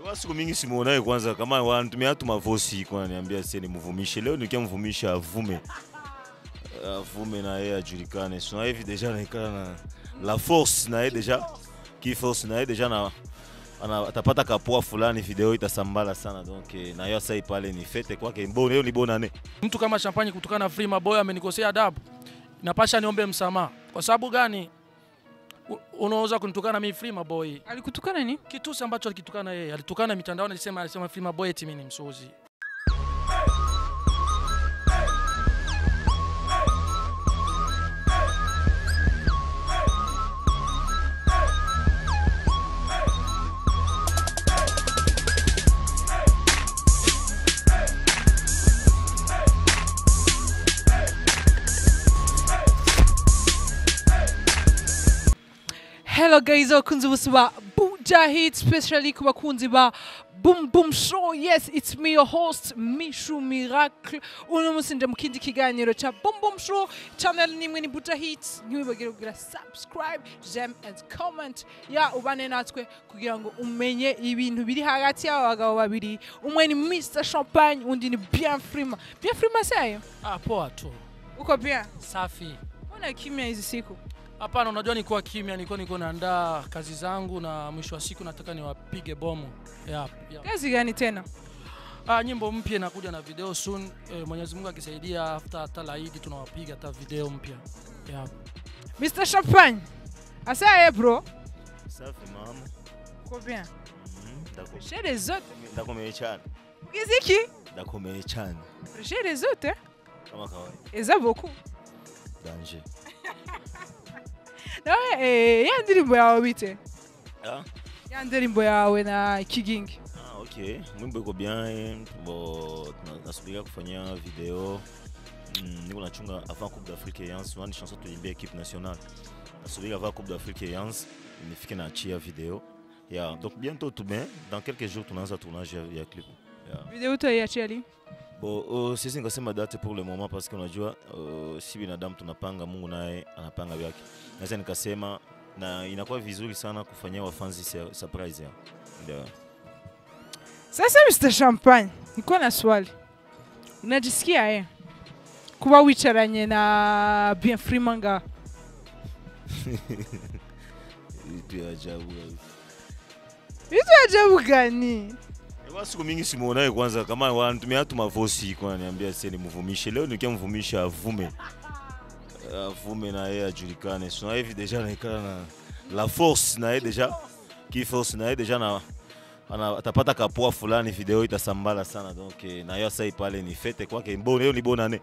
Kwa siku mingi simuonaye kwanza kama wanatumia tu mavosi kwa niambia sasa ni mvumishe leo nikiamvumisha avume. Avume na yeye ajulikane. Sio hivi deja naikana na la force na yeye deja qui force na yeye deja na atapata kapoa fulani video itasambala sana donc na yeye sasa pale ni fete kwake mbona leo ni bonane. Mtu kama Champagne kutokana na Freema Boy amenikosea adabu. Napasha niombe msamaha. Kwa sababu gani? Unaweza kunitukana mimi Freema Boy? Alikutukana nini? Kitu ambacho alikitukana yeye. Alitukana mitandaoni alisema Freema Boy eti mimi ni msuzi. Hello guys, welcome to Buja Hit, especially kubakunzi ba Boom Boom Show. Yes, it's me, your host, Mishu Miracle. Uno musinda mukindi kiganiro cha Boom Boom Show. Channel nimwe ni Buja Hit. Ntiwibagire kugira subscribe, j'aime and comment. Ya ubane natwe kugira ngo umenye ibintu biri hagati y'abagabo babiri. Umwe ni Mr Champagne, undi ni Bien Freema. Bien Freema sayo? Poa tu. Uko bien? Safi. Mbona kimya hizi siku? Hapana, unajua niko kimya, niko naandaa kazi zangu na mwisho wa siku nataka niwapige bomu. Yeah. Kazi gani tena? Nyimbo mpya inakuja na video soon. Mwenyezi Mungu akisaidia after talaidi tunawapiga hata video mpya. Yeah. Mr Champagne. Asaye bro. Safi mama. Uko bien? D'accord. Chez les autres. Ndakomeye cyane. Ukiziki? Ndakomeye cyane. Chez les autres. Kama kawaida. Eza beaucoup. Danger. Ya ndirimbo yawe bite? Ya ndirimbo yawe na Kigingi. Okay. Mwimbo iko bien. Bon, nasubiri kufanya video. Niko nachunga avant Coupe d'Afrique Yans, une chanson tulimbia équipe nationale. Nasubiri avant Coupe d'Afrique Yans, nifike na chia video. Yeah, donc bientôt tout bien. Dans quelques jours tunaanza tournage ya clip. Yeah. Video utaiachia lini? Bon, sisi ngasema date pour le moment parce que unajua si binadamu tunapanga, Mungu naye anapanga vyake. Naweza nikasema na inakuwa vizuri sana kufanyia wafanzi surprise ya. Ndio. Sasa Mr Champagne, niko na swali. Unajisikia kuba wicaranye na Bien Freema nga? Itu ajabu. Itu ajabu gani? Kwa siku mingi simuonaye kwanza kama wanatumia tu mavosi kwa niambia sasa ni mvumishe leo nikiamvumisha avume. Avume na yeye ajulikane. Sio hivi deja naikana na la force na yeye deja qui force na yeye deja na atapata kapoa fulani video itasambala sana donc na yeye sasa pale ni fete kwake mbona leo ni bonane.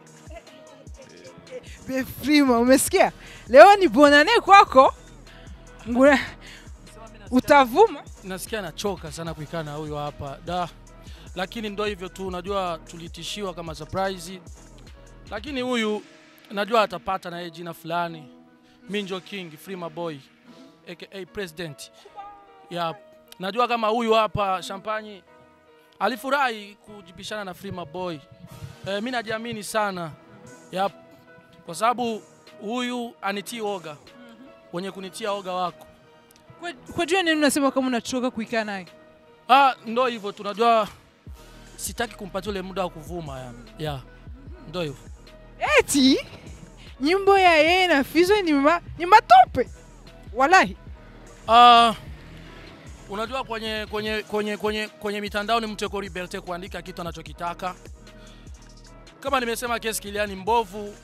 Bien Freema, umesikia? Leo ni bonane kwako. Ngura utavuma? Nasikia nachoka sana kuikaa na huyo hapa. Lakini ndio hivyo tu, unajua tulitishiwa kama surprise. Lakini huyu najua atapata na yeye jina fulani. Minjo King, Freema Boy, aka President. Yeah. Najua kama huyu hapa Champagne alifurahi kujibishana na Freema Boy. Mimi najiamini sana. Yeah. Kwa sababu huyu anitii oga. Wenye kunitia oga wako. Kwa jua nini unasema kama unachoka kuikaa naye? Ndio hivyo tunajua sitaki kumpatia ule muda wa kuvuma yani. Yeah. Ndio hivyo. Eti nyimbo ya yeye na Fizo ni matope. Wallahi. Unajua kwenye mitandao ni mtu yuko liberty kuandika kitu anachokitaka. Kama nimesema Kesi Kiliani mbovu,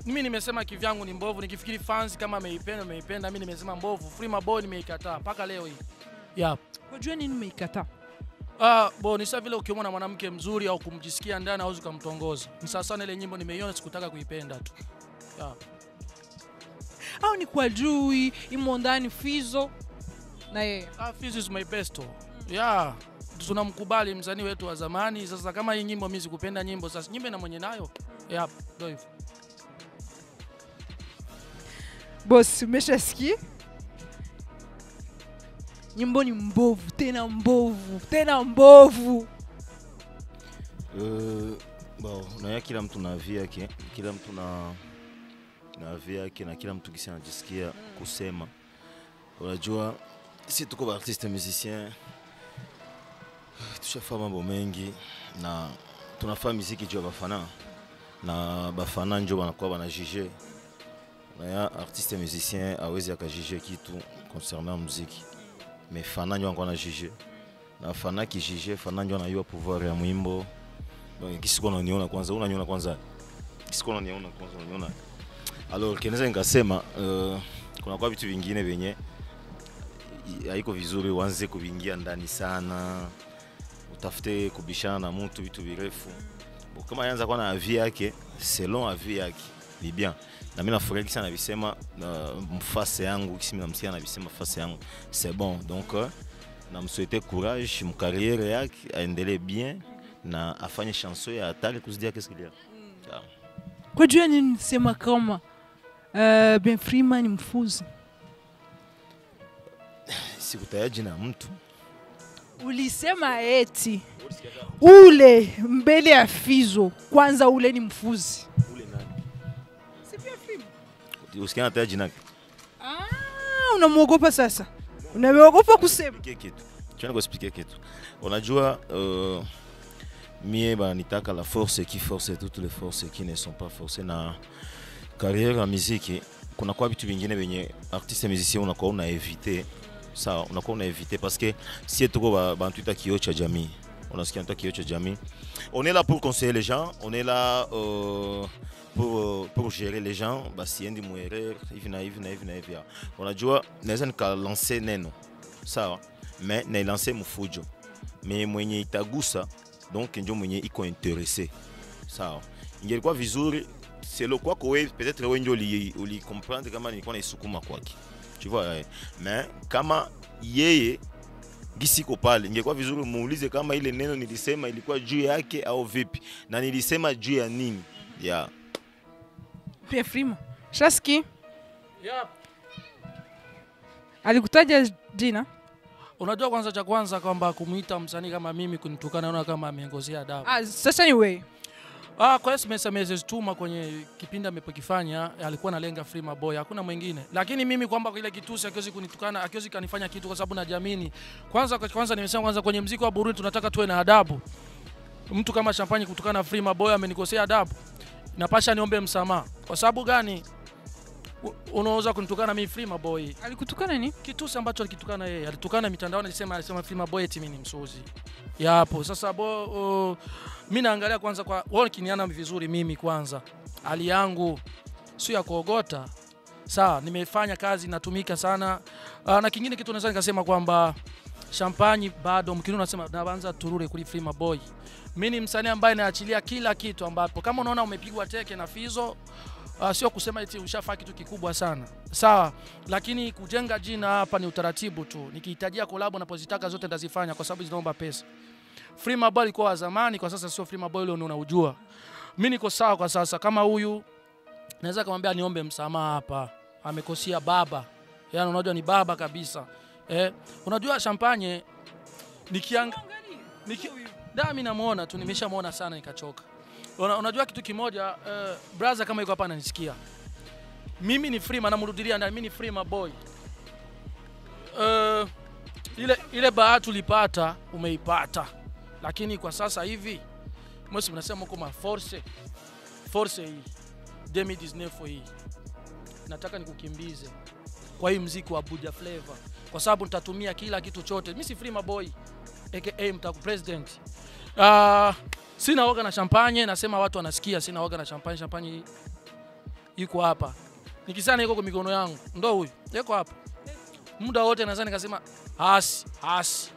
mimi nimesema kivyangu ni mbovu, nikifikiri fans kama ameipenda, mimi nimesema mbovu. Freema Boy nimeikataa mpaka leo hii. Yeah. Kwa jua nini umeikataa? Ni sawa vile ukiona mwanamke mzuri au kumjisikia ndani au ukamtongoza. Ni sawa sana ile nyimbo nimeiona sikutaka kuipenda tu. Yeah. Au ni kwa juu imo ndani Fizo na yeye? Fizo is my best. Yeah. Tunamkubali msanii wetu wa zamani. Sasa kama hii nyimbo mimi sikupenda nyimbo, sasa nyimbo na mwenye nayo. Yeah, ndio hivyo. Boss, umeshasikia? Nyimbo ni mbovu, tena mbovu, tena mbovu. Bon, na kila mtu na via yake, kila mtu na via yake na kila mtu kisi anajisikia kusema. Unajua si tuko artiste musicien tushafanya mambo mengi na tunafanya muziki juu ya bafana na bafana njo banakuwa banajuge na ya artiste musicien awezi akajuge kitu concernant muziki mais fana njo anakuwa anajuge na fana kijuge fana njo anayua pouvoir ya mwimbo. Donc kisiko unaniona kwanza kisiko unaniona kwanza unaniona. Alors keneza nikasema kuna kwa vitu vingine venye haiko vizuri uanze kuvingia ndani sana, utafute kubishana na mtu vitu virefu. Kama yanza kwa na avis yake selon avis yake ni bien, na mimi nafurahi sana visema mfase yangu kisi mimi namsikia na visema face yangu c'est bon. Donc na msouhaiter courage mu carrière yake, aendelee bien na afanye chanson ya hatari kuzidia qu'est-ce qu'il y a. Kwa jua nini sema kama Ben Freeman ni mfuzi? Sikutaja jina mtu. Ulisema eti ule mbele ya Fizo kwanza ule ni mfuzi. Ule nani? Si pia Freeman. Usikia nataja jina. Unamuogopa sasa? Unamuogopa kusema kitu. Tunaenda kuexpliquer kitu. Unajua mie banitaka la force qui force toutes les forces qui ne sont pas forcées na carrière ya muziki. Kuna kwa vitu vingine venye artiste musicien unakuwa una éviter. Ça unakuwa una éviter parce que si tuko bantuita kio cha jamii. Unasikia nta kio cha jamii. On est là pour conseiller les gens, on est là pour gérer les gens, basi endi muerere hivi na hivi na hivi na hivi. Unajua naweza nika lancer neno. Sawa? Mais na lancer mfujo. Mais mwenye itagusa donc ndio mwenye iko intéressé. Sawa? Ingelikuwa vizuri c'est le quoi que peut-être wewe ndio uli comprendre kama nilikuwa naisukuma kwake. Tu vois, mais kama yeye gisiko pale ingekuwa vizuri muulize kama ile neno nilisema ilikuwa juu yake au vipi na nilisema juu ya nini. Yeah. Pia Freeman. Shaski? Yeah. Alikutaja jina? Unajua kwanza cha kwanza kwamba kumuita msanii kama mimi kunitukana naona kama amengozea adabu. Sasa ni wewe. Kwa SMS tuma kwenye kipindi amepokifanya alikuwa analenga Freeman Boy, hakuna mwingine. Lakini mimi kwamba ile kitusi akiwezi kunitukana, akiwezi kanifanya kitu kwa sababu najiamini. Kwanza nimesema kwanza kwenye muziki wa Burundi tunataka tuwe na adabu. Mtu kama Champagne kutukana Freeman Boy amenikosea adabu. Napasha niombe msamaha. Kwa sababu gani? Unaweza kunitukana mimi Freeman Boy? Alikutukana nini? Kitusi ambacho alikitukana yeye. Alitukana mitandao alisema Freeman Boy eti mimi ni msuzi. Yapo. Sasa mimi naangalia kwanza kwa wao kiniana vizuri mimi kwanza. Hali yangu sio ya kuogota. Sawa, nimefanya kazi natumika sana. Na kingine kitu naweza nikasema kwamba Champagne bado mkini unasema naanza turure kuli Freeman Boy. Mimi ni msanii ambaye naachilia kila kitu ambapo kama unaona umepigwa teke na Fizo sio kusema eti ushafanya kitu kikubwa sana. Sawa, lakini kujenga jina hapa ni utaratibu tu. Nikihitajia collab napozitaka zote ndazifanya kwa sababu zinaomba pesa. Freeman Boy alikuwa zamani, kwa sasa sio Freeman Boy leo unaujua. Mimi niko sawa kwa sasa. Kama huyu naweza kumwambia niombe msamaha hapa. Amekosea baba. Yaani unajua ni baba kabisa. Unajua Champagne mimi namuona tu, nimeshamuona sana nikachoka. Unajua kitu kimoja, brother kama yuko hapa ananisikia. Mimi ni Freeman, namrudilia ndani, mimi ni Freeman Boy. Ile bahati tulipata umeipata. Lakini kwa sasa hivi mimi mnasema kama force hii 2019 hii nataka nikukimbize kwa hii muziki wa Buja Flavor kwa sababu nitatumia kila kitu chote. Mimi si Freeman Boy aka mtaku president. Sina woga na Champagne, nasema watu wanasikia sina woga na Champagne. Champagne yuko hapa. Nikisana yuko kwa mikono yangu. Ndio huyu. Yuko hapa. Muda wote naweza nikasema hasi.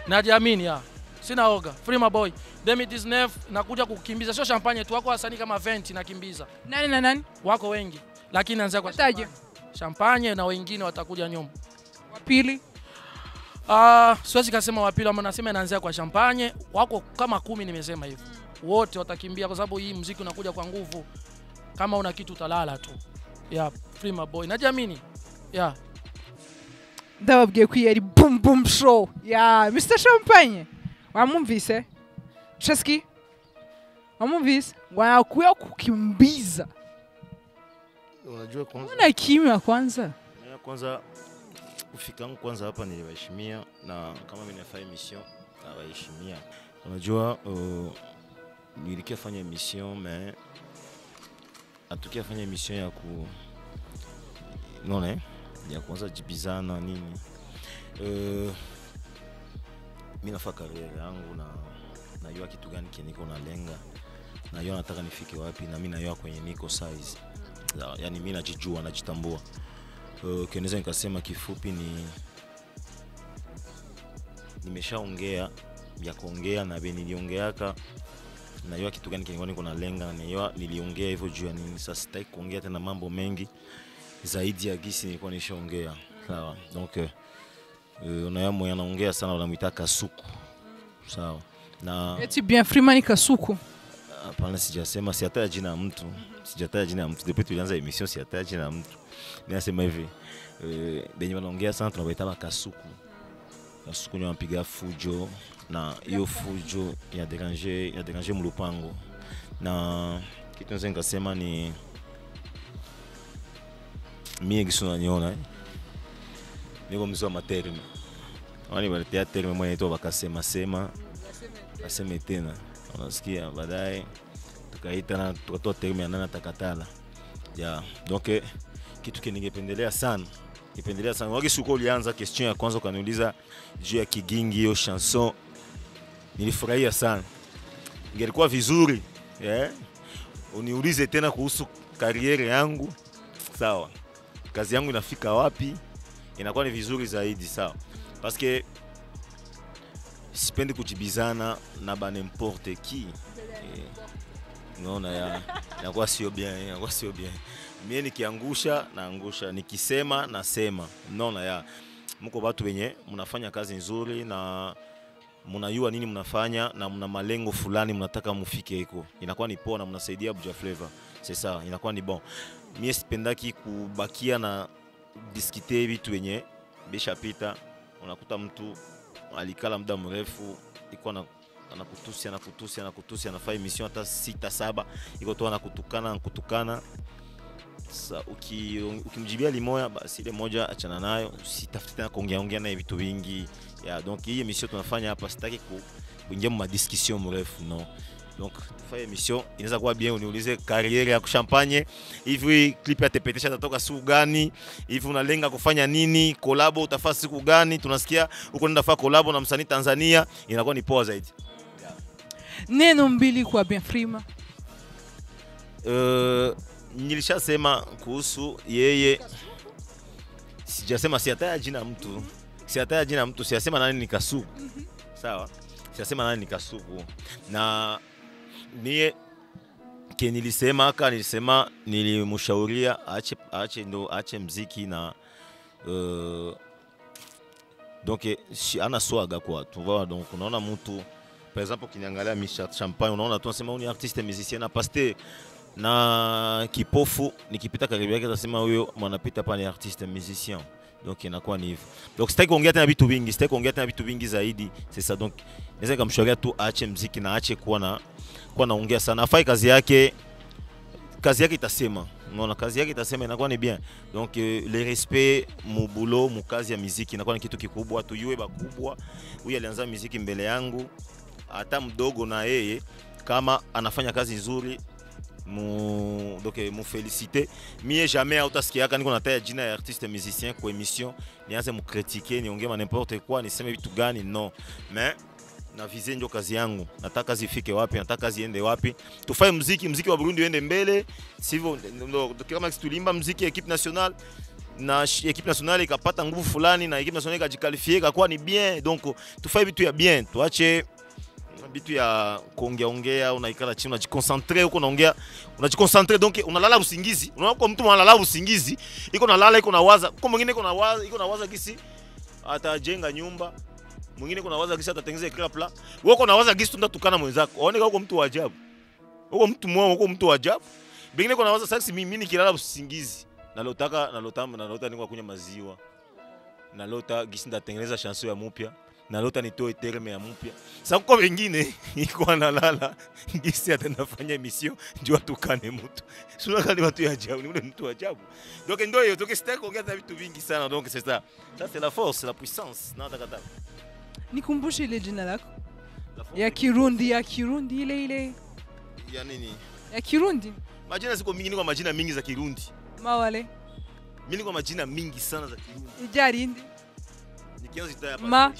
Najiamini ya. Sina woga. Freeman Boy 2019 nakuja kukimbiza, sio Champagne tu, wako wasanii kama 20 nakimbiza. Nani na nani? Wako wengi. Lakini naanza kwa Champagne na wengine watakuja nyuma. Wa pili? Siwezi kusema wa pili, ama nasema inaanzia kwa Champagne. Wako kama 10 nimesema hivyo. Wote watakimbia kwa sababu hii muziki unakuja kwa nguvu. Kama una kitu utalala tu. Yeah, Freeman Boy. Najiamini. Yeah. Ndababwiye ko yari boom boom show. Yeah, Mr. Champagne. Wamumvise? Shaski? Wamumvise? Wanakuya kukimbiza. Unajua kwanza. Una kimya kwanza? Kwanza kufika kwanza hapa niliheshimia na kama mimi nafanya mission Awaheshimia. Unajua nilikia fanya emission mais atukia fanya emission ya ku none ya kwanza jibizana nini. Mimi nafanya career yangu na najua kitu gani niko na lenga. Najua nataka nifike wapi na mimi najua kwenye niko size. Yaani mimi najijua, najitambua. Kinaweza nikasema kifupi ni nimeshaongea ya kuongea na beni niliongeaka najua kitu gani niko na lenga na niliongea hivyo juu ya nini. Sasa sitaki kuongea tena mambo mengi zaidi ya gisi nilikuwa nishaongea. Sawa. Donc unaya moyo anaongea sana wanamuita Kasuku. Sawa. Na eti bien Freeman Kasuku. Hapana, sijasema siataja jina mtu. Sijataja jina mtu. Depuis tulianza emission siataja jina mtu. Ninasema hivi benye wanaongea sana tunabaita Kasuku. Kasuku ni wanapiga fujo na hiyo fujo ya déranger mlupango. Na kitu nzuri nikasema ni mie gisuna niona niko mzwa materme. Wani waletea terme mwenye ito wakasema aseme tena. Unasikia baadaye tukaita na tukatoa terme ya nana takatala. Ya, donc kitu ningependelea sana. Wagi suko ulianza question ya kwanza ukaniuliza juu ya Kigingi hiyo chanson. Nilifurahia sana. Ingelikuwa vizuri, uniulize tena kuhusu kariere yangu. Sawa. Kazi yangu inafika wapi? Inakuwa ni vizuri zaidi, sawa. Parce que sipendi kujibizana na ba n'importe qui. Non ya inakuwa sio bien, Mimi nikiangusha naangusha, nikisema nasema. Naona ya mko watu wenye mnafanya kazi nzuri na mnajua nini mnafanya na mna malengo fulani mnataka mufike hiko. Inakuwa ni poa na mnasaidia Buja Flavor. C'est ça, inakuwa ni bon. Mimi sipendaki kubakia na discuter vitu wenye bishapita. Unakuta mtu alikala muda mrefu iko na anakutusi anafanya emission hata 6-7 iko tu anakutukana. Sasa ukimjibia limoya basi ile moja achana nayo, usitafute tena kuongea na vitu vingi. Ya donc hii emission tunafanya hapa sitaki kuingia mu discussion mrefu, no. Donc tufanye emission inaweza kuwa bien, uniulize carrière ya champagne hivi, clip ya tepetisha tatoka siku gani, hivi unalenga kufanya nini, collabo utafanya siku gani, tunasikia uko nenda fanya collabo na msanii Tanzania, inakuwa ni poa zaidi. Neno mbili kwa Bien Frima. Nilishasema kuhusu yeye, sijasema siataja jina mtu, sijasema nani ni Kasuku. Sawa? Sijasema nani ni Kasuku. Na mie nilisema nilimshauria aache mziki na donc ana swaga kwa tu vois. Donc unaona mtu par exemple ukiniangalia Michel Champagne unaona tu unasema huyu ni artiste musicien na paste na kipofu nikipita karibu yake atasema huyo mwanapita pa ni artiste musicien. Donc inakuwa ni hivyo. Donc sitaki kuongea tena vitu vingi, zaidi. C'est ça, donc naweza kumshauri tu aache muziki na aache kuwa naongea sana. Afai kazi yake itasema. Unaona kazi yake itasema inakuwa ni bien. Donc le respect mu boulot mu kazi ya muziki inakuwa ni kitu kikubwa. Tuyue bakubwa. Huyu alianza muziki mbele yangu. Hata mdogo na yeye kama anafanya kazi nzuri donc mu féliciter. Mie jamais utasikiaka niko nataja jina ya artiste musicien kwa émission nianze mu critiquer niongee n'importe quoi niseme vitu gani, non. Mais na viser ndio kazi yangu, nataka zifike wapi, nataka ziende wapi, tufanye muziki wa Burundi uende mbele, sivyo kama tulimba muziki ya equipe nationale na equipe nationale ikapata nguvu fulani na equipe nationale ikajikalifier kwa ni bien. Donc tufanye vitu ya bien, tuache bitu ya kuongea unaikala chini unajiconcentre huko unaongea unajiconcentre, donc unalala usingizi. Unaona kwa mtu analala usingizi iko nawaza, kwa mwingine iko nawaza gisi atajenga nyumba, mwingine iko nawaza gisi atatengeneza ikra pla, wewe uko nawaza gisi tundatukana mwenzako. Waone uko mtu wa ajabu, uko mtu mwao, uko mtu wa ajabu. Bingine iko nawaza sasa mimi nikilala usingizi nalota niko kunywa maziwa, nalota gisi ndatengeneza chanson ya mpya, nalota nitoe terme ya mpya. Sasa kwa wengine iko analala ngisi atanafanya emission njoo atukane mtu. Sio kali watu ya ajabu, ni mtu wa ajabu. Donc ndio hiyo, donc sitaki kuongea vitu vingi sana. Donc c'est ça. Ça c'est la force, la puissance. Na takata. Nikumbushe ile jina lako. Ya Kirundi ile. Ya nini? Ya Kirundi. Majina ziko mingi, niko majina mingi za Kirundi. Mawale. Mimi niko majina mingi sana za Kirundi. Ijarindi. Nikianza zitaya hapa. Ma.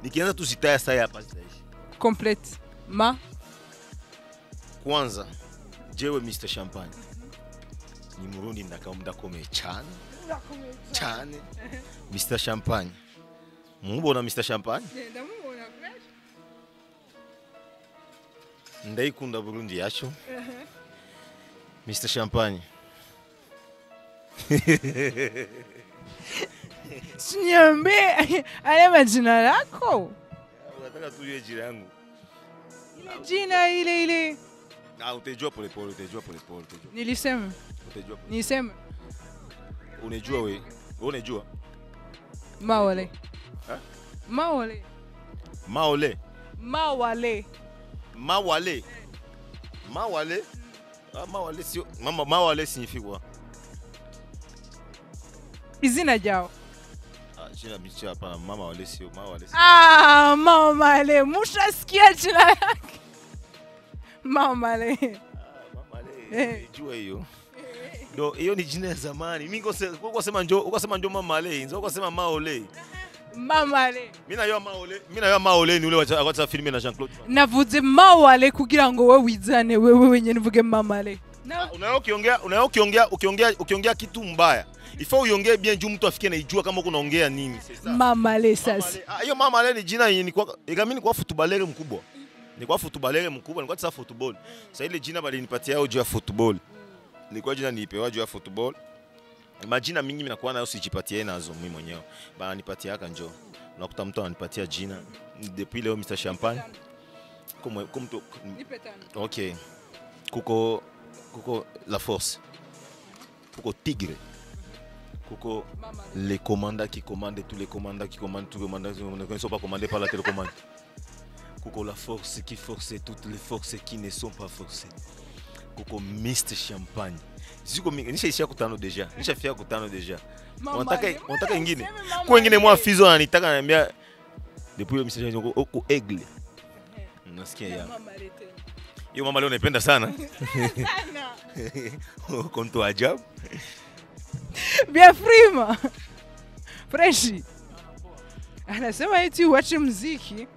Nikianza tu zitaya sasa hapa zitaishi. Complete. Ma. Kwanza jewe Mr. Champagne. Ni Murundi ndakome cyane. Mr. Champagne. Mubona Mr. Champagne? Ndamubona fresh. Ndaikunda Burundi yacho. Mr. Champagne. Sinyambe ale majina lako. Unataka tujue jina yangu. Jina ile. Utajua polepole. Nilisema. Utajua polepole. Nisema. Unajua wewe? Unajua? Mawale. Ha? Mawale. Mawale. Mawale sio Mawale signifie quoi? Izina jao. Jina bichi hapa mama wale sio Mawale. Mawale. Mushasikia jina yake. Mawale. Jua hiyo. Ndio hiyo ni jina ya zamani. Mimi ukasema njoo Mawale, ndio ukasema Mawale. Mimi na Mawale ni ule wakati filme na Jean-Claude. Navuze Mawale kugira ngo wewe wizane wewe wenyewe nivuge Mawale. Ukiongea kitu mbaya. Ifo uiongee bien juu mtu afike na ijua kama unaongea nini. Mawale sasa. Hiyo Mawale ni jina ni kwa mimi ni kwa footballer mkubwa. Nilikuwa sasa football. Sasa ile jina bali nipatia au juu ya football. Nilikuwa jina nilipewa juu ya football. Majina mingi mnakuwa nayo sijipatie nazo mimi mwenyewe. Bana nipatia aka njoo. Unakuta mtu ananipatia jina. Depuis leo Mr. Champagne. OK. Kuko la force. Kuko tigre. Kuko les commandants qui commandent tous les commandants qui commandent tous les commandants qui ne sont pas commandés par la télécommande. Kuko la force qui force toutes les forces qui ne sont pas forcées. Kuko Mr. Champagne. Nishaishia kutano deja. Unataka ingine? Kwa ingine mwa Fizo ananitaka ananiambia depuis le Mr. Champagne au aigle. Nasikia ya. Hiyo mama leo naipenda sana. Konto ajabu. Bien frima. Freshi. Anasema eti uache muziki.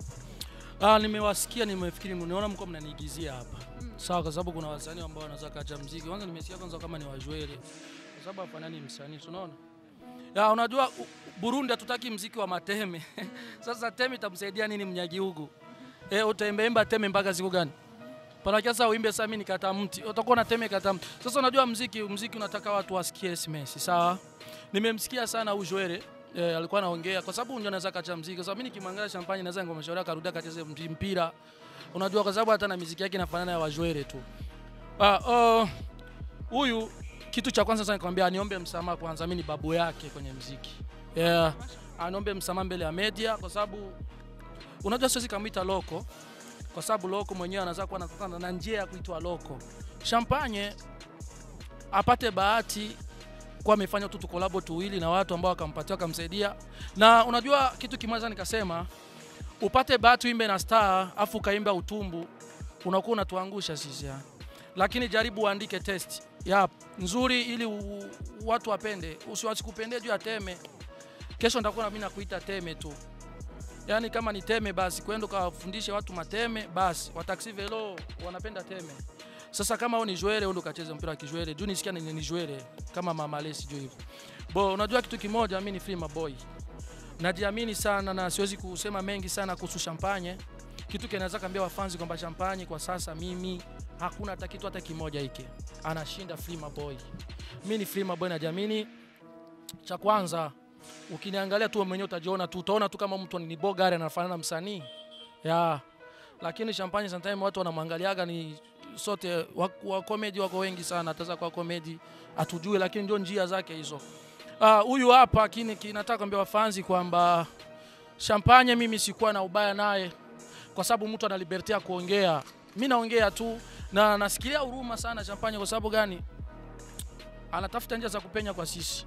Nimewasikia, nimefikiri mnaona mko mnaniigizia hapa. Sawa, kwa sababu kuna wasanii ambao wanaweza kaacha muziki. Kwanza nimesikia kama ni wajwele. Kwa sababu hapa nani msanii, unaona? Unajua Burundi hatutaki muziki wa mateme. Sasa teme itamsaidia nini mnyagi hugu? Utaimba teme mpaka siku gani? Pana kiasi uimbe sasa mimi nikata mti. Utakuwa na teme kata mti. Sasa unajua muziki unataka watu wasikie SMS, sawa? Nimemsikia sana Ujwele. Alikuwa anaongea kwa sababu ndio anaweza kacha muziki. Kwa sababu mimi nikimwangalia Champagne naweza ngomshauri akarudia kacheze mpira. Unajua kwa sababu hata na muziki yake inafanana ya Wajwele tu. Huyu kitu cha kwanza sana nikamwambia aniombe msamaha kwanza, mimi ni babu yake kwenye muziki. Aniombe msamaha mbele ya media kwa sababu unajua siwezi kumuita loko. Kwa sababu loko mwenyewe anaweza kuwa anatokana na njia ya kuitwa loko. Champagne apate bahati kwa amefanya tu collabo tuwili na watu ambao wakampatia wakamsaidia. Na unajua kitu kimoja nikasema upate bahati uimbe na star afu kaimba utumbu unakuwa unatuangusha sisi ya. Lakini jaribu uandike test nzuri ili watu wapende. Usiwachikupende juu ya teme. Kesho nitakuwa mimi nakuita teme tu. Yaani kama ni teme basi kwenda kawafundishe watu mateme basi wataxi velo wanapenda teme. Sasa kama wewe ni Jwele ndo kacheze mpira wa kijwele. Juu nisikia ni Jwele kama Mama Lesi juu hivyo. Unajua kitu kimoja mimi ni Frima Boy. Najiamini sana na siwezi kusema mengi sana kuhusu Champagne. Kitu kinaweza kaambia wafanzi kwamba Champagne kwa sasa mimi hakuna hata kitu hata kimoja hiki. Anashinda Frima Boy. Mimi ni Frima Boy najiamini. Cha kwanza ukiniangalia tu mwenyewe utaona tu kama mtu ni bogari anafanana na msanii. Lakini Champagne sometimes watu wanamwangaliaga ni sote wa comedy wako wengi sana, hata kwa comedy atujue lakini ndio njia zake hizo. Huyu hapa kinataka kuambia wafanzi kwamba Champagne mimi sikuwa na ubaya naye kwa sababu mtu ana liberty ya kuongea. Mimi naongea tu na nasikilia huruma sana Champagne kwa sababu gani? Anatafuta njia za kupenya kwa sisi.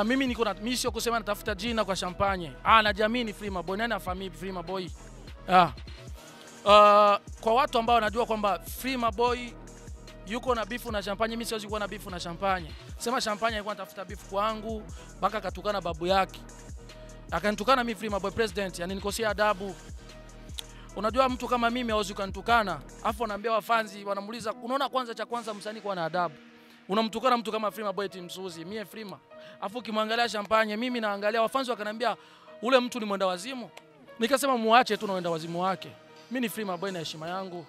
Mimi sio kusema natafuta jina kwa champagne. Najiamini Freema Boy, nani afahamu Freema Boy? Kwa watu ambao wanajua kwamba Freema Boy yuko na bifu na champagne, mimi siwezi kuwa na bifu na champagne. Sema champagne alikuwa anatafuta bifu kwangu, mpaka akatukana babu yake. Akanitukana mimi Freema Boy president, yani nikosea adabu. Unajua mtu kama mimi hawezi kunitukana, afu anaambia wafanzi, wanamuuliza unaona kwanza cha kwanza msanii kuwa na adabu. Unamtukana mtu kama Freema Boy timsuzi, mie Freema. Afu kimwangalia champagne, mimi naangalia wafanzi wakaniambia ule mtu ni mwenda wazimu. Nikasema muache tu na mwenda wazimu wake. Mimi ni Freema Boy na heshima yangu.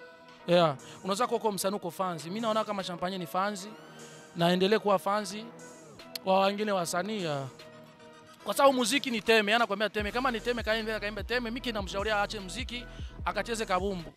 Unaweza kuwa msanii uko fanzi. Mimi naona kama champagne ni fanzi, naendelee kuwa fanzi wa wengine wasanii. Kwa sababu muziki ni teme, anakuambia teme, kama ni teme kaimbe teme, mimi ninamshauria aache muziki akacheze kabumbu.